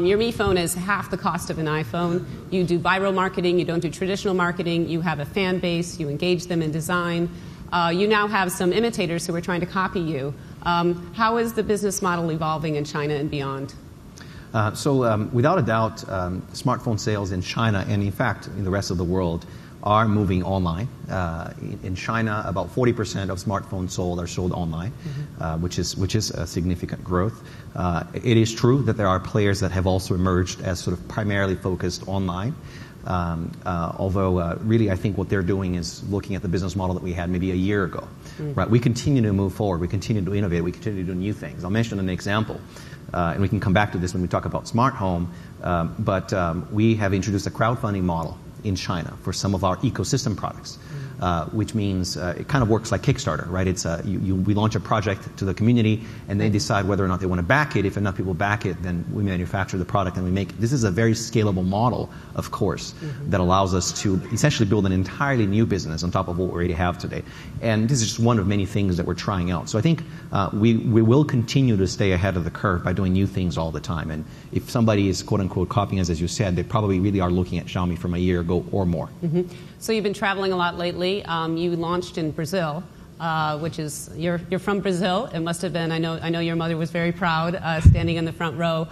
Your Mi phone is half the cost of an iPhone. You do viral marketing, you don't do traditional marketing, you have a fan base, you engage them in design. You now have some imitators who are trying to copy you. How is the business model evolving in China and beyond? Without a doubt, smartphone sales in China and in fact in the rest of the world are moving online. In China, about 40% of smartphones sold are sold online, which is a significant growth. It is true that there are players that have also emerged as sort of primarily focused online. Although really I think what they're doing is looking at the business model that we had maybe a year ago. Right? We continue to move forward. We continue to innovate. We continue to do new things. I'll mention an example, and we can come back to this when we talk about smart home. But we have introduced a crowdfunding model in China for some of our ecosystem products, which means it kind of works like Kickstarter, right? It's we launch a project to the community, and they decide whether or not they want to back it. If enough people back it, then we manufacture the product and we make it. This is a very scalable model, of course, that allows us to essentially build an entirely new business on top of what we already have today. And this is just one of many things that we're trying out. So I think we will continue to stay ahead of the curve by doing new things all the time. And if somebody is quote unquote copying us, as you said, they probably really are looking at Xiaomi from a year ago or more. So you've been traveling a lot lately. You launched in Brazil, which is you're from Brazil. It must have been. I know your mother was very proud, standing in the front row.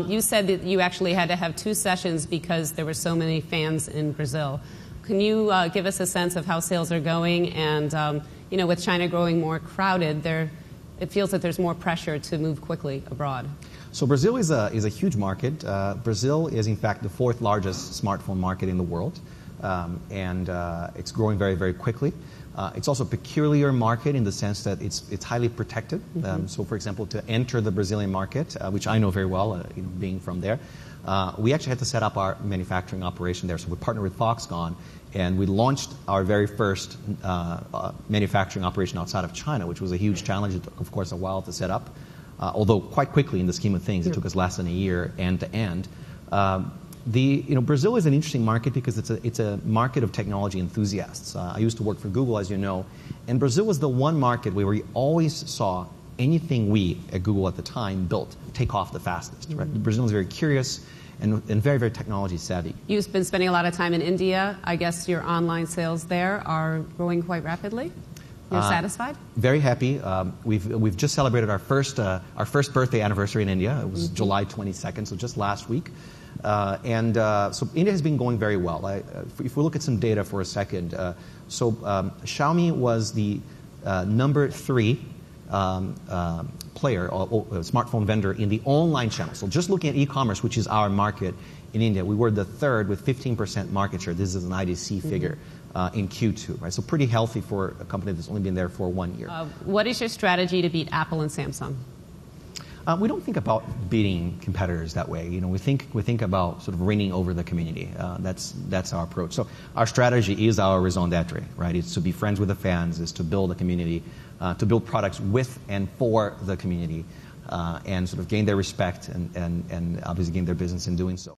You said that you actually had to have 2 sessions because there were so many fans in Brazil. Can you give us a sense of how sales are going? And with China growing more crowded, it feels that there's more pressure to move quickly abroad. So Brazil is a huge market. Brazil is in fact the 4th largest smartphone market in the world. And it's growing very, very quickly. It's also a peculiar market in the sense that it's highly protected. So, for example, to enter the Brazilian market, which I know very well, being from there, we actually had to set up our manufacturing operation there. So we partnered with Foxconn, and we launched our very first manufacturing operation outside of China, which was a huge challenge. It took, of course, a while to set up, although quite quickly in the scheme of things, it took us less than a year end to end. Brazil is an interesting market because it's a market of technology enthusiasts. I used to work for Google, as you know, and Brazil was the one market where we always saw anything we at Google at the time built take off the fastest. Right? Brazil is very curious and very, very technology savvy. You've been spending a lot of time in India. I guess your online sales there are growing quite rapidly. You're satisfied? Very happy. We've just celebrated our first birthday anniversary in India. It was July 22nd, so just last week. So India has been going very well. If we look at some data for a second, Xiaomi was the number 3 player or smartphone vendor in the online channel. So just looking at e-commerce, which is our market in India, we were the 3rd with 15% market share. This is an IDC figure in Q2, right? So pretty healthy for a company that's only been there for 1 year. What is your strategy to beat Apple and Samsung? We don't think about beating competitors that way. We think about sort of winning over the community. That's our approach. So our strategy is our raison d'être, right? It's to be friends with the fans, is to build a community, to build products with and for the community, and sort of gain their respect and obviously gain their business in doing so.